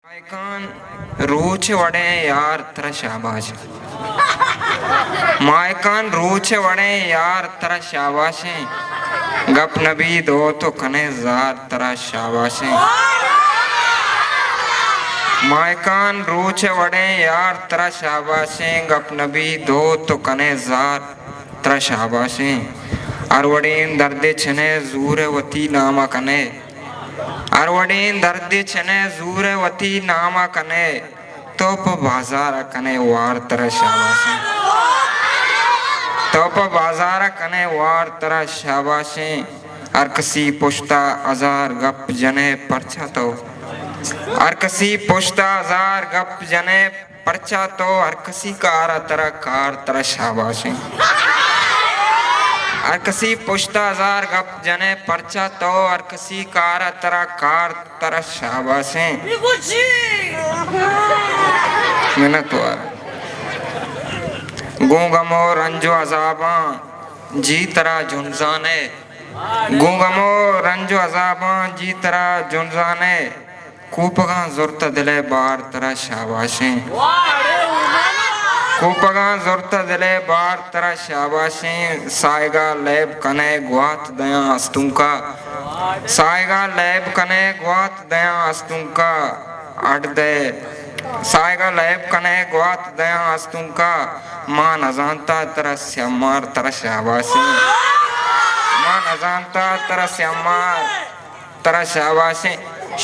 मायकान रोचे वड़े यार तेरा शाबाश मायकान रोचे वड़े यार तेरा शाबाश गप नबी दो तो कने जार तेरा शाबाश मायकान रोचे वड़े यार तेरा शाबाश गप नबी दो तो कने जार तेरा शाबाश अरवड़ीन दर्दे छने जूर वती नामा कने अरवड़ीन दर्दे छने जूर वती नामा कने तोप बाजार कने वार तेरा शाबाश तोप बाजार कने वार तेरा शाबाश अरकसी पुश्ता हजार गप जने परछा तो अरकसी पुश्ता हजार गप जने परछा तो अरकसी कार तेरा शाबाश अरकसी पुश्ता हजार गप जने परछा तो अरकसी कार तेरा शाबाश मेहनत गूंगमो रंजो अजाबा जी तरा झुंझाने गूंगमो रंजो अजाबा जी तरा झुंझाने कूपगा जुर्त दिले बार तेरा शाबाश कूपगा जुर्त दिले बार तेरा शाबाश सायगा लैब कने गुआत दया अस्तुंका सायगा लैब कने गुआत दया अस्तुंका अड दे सायगा लैब कने गुआत दया अस्तुंका मां नजानता तेरा श्यामार तेरा शाबाश मां नजानता तेरा श्यामार तेरा शाबाश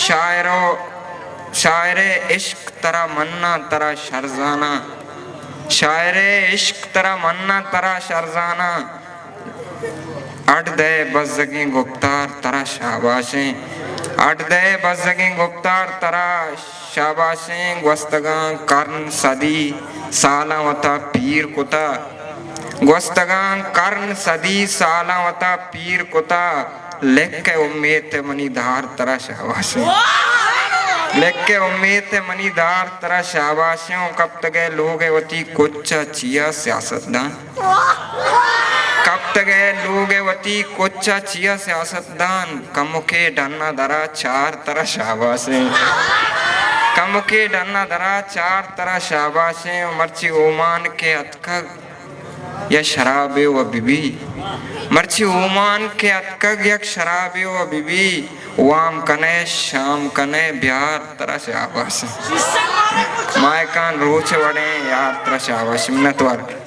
शायरो शायरे इश्क तेरा मन्ना तेरा शरजाना शायरे इश्क तेरा मन्ना तेरा शरजाना अड दे बज़गी गुप्तार तेरा शाबाश अड दे बज़गी गुप्तार तेरा शाबाश ग्वस्तगा कर्न सदी सालावता पीर कुता ग्वस्तगा कर्न सदी सालावता पीर कुता लेख के उम्मीद मनी धार तेरा शाबाश लेख के उम्मीद मनी धार तेरा शाबाश कब तक लोग वती कुछ चिया सियासतदान कब तक लोग वती कुछ चिया सियासतदान कम के डन्ना दरा चार तेरा शाबाश कम के डन्ना दरा चार तेरा शाबाश मर्ची ओमान के अतकग या शराबे व बीबी मर्ची ओमान के अतकग या शराबे व बीबी वाम कने शाम कने बिहार तेरा शाबाश मायकान रोच वड़े यार तेरा शाबाश मिन्नत वार